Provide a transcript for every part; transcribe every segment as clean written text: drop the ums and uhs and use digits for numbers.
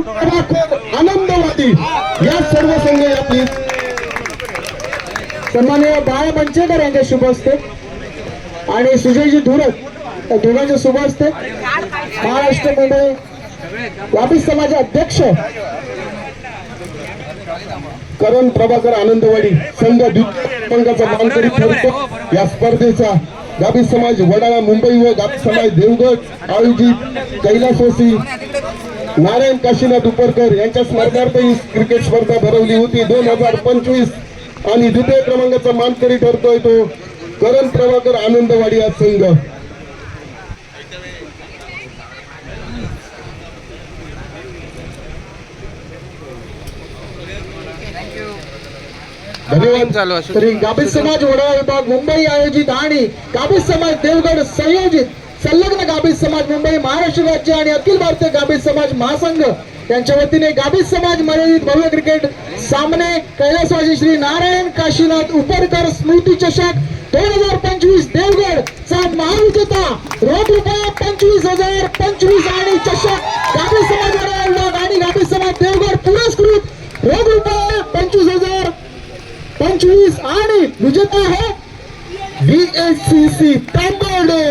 करण आनंदवादी या सर्व संघ आपली सन्माननीय बाळा मंचेकर यांच्या शुभ हस्ते आणि सुजयजी धुरत या दोघांचे शुभ हस्ते महाराष्ट्र मंडळ वापी समाज अध्यक्ष करण प्रभाकर आनंदवाडी संघ द्वितीय क्रमांकाचा मानकरी ठरतो। या स्पर्धेचा गाभी समाज वडाळा मुंबई व गाभी समाज देवगड आयोजित कैलासवासी नारायण काशीनाथ उपरकर यांच्या स्मरणार्थ ही क्रिकेट स्पर्धा भरवली होती 2025 आणि द्वितीय क्रमांकाचा मानकरी ठरतोय तो करण प्रभाकर आनंदवाडी हा संघ। धन्यवाद। तरी गाभी समाज वडाळा विभाग मुंबई आयोजित आणि गाभी समाज देवगड संयोजित संलग्न गाभी समाज मुंबई महाराष्ट्र राज्य आणि अखिल भारतीय गाभी समाज महासंघ यांच्या वतीने गाभी समाज मर्यादित भव्य क्रिकेट सामने कैलासवासी श्री नारायण काशीनाथ उपरकर स्मृती चषक 2025 देवगड चा महाविजेता रोख रुपये 25,025 आणि चषक गाभी समाज वडाळा विभाग आणि गाभी समाज देवगड पुरस्कृत रोख रुपये 25,025 आणि विजेता है VSCC तांबोडे।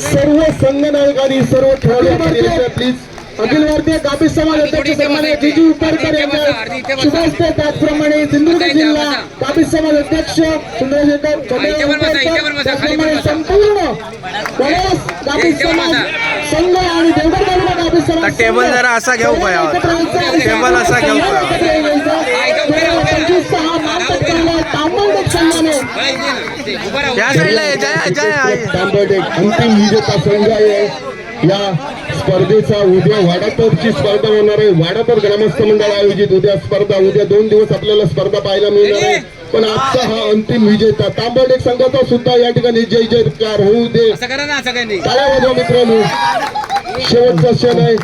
सर्व संघनायकांनी सर्व खेळाडू प्लीज अखिल भारतीय गाभी समाज अध्यक्ष सन्माननीय जीजी उपरकर यांच्या शुभ हस्ते त्याचप्रमाणे सिंधुदुर्ग जिल्हा गाभी समाज अध्यक्ष चंद्रशेखर त्याचप्रमाणे संपूर्ण कळस गाभी समाज संघ आणि देवगड तालुका गाभी समाज टेबल जरा असा घेऊ का टेबल असा घेऊ या साईडला तांबडे अंतिम विजेता संघ आहे। या स्पर्धेचा उद्या वाडातरची स्पर्धा होणार आहे। वाडातर ग्रामस्थ मंडळ आयोजित उद्या स्पर्धा उद्या 2 दिवस आपल्याला स्पर्धा पाहायला मिळणार आहे पण आजचा हा अंतिम विजेता तांबडे संघाचा सुद्धा या ठिकाणी जय जयकार होऊ दे। टाळ्या वाजवा मित्रांनो। शेवटचा क्षण आहे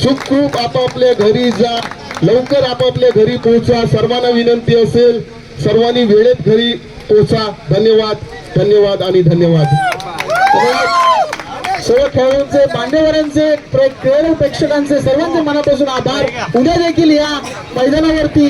सुखरूप आपापल्या घरी जा लवकर आपापल्या घरी पोहोचा। सर्वांना विनंती असेल सर्वांनी वेळेत घरी पोहोचा। धन्यवाद धन्यवाद आणि धन्यवाद। सर्व खेळाडूंचे मान्यवरांचे प्रेक्षकांचे सर्वांचे मनापासून आभार। उद्या देखील या मैदानावरती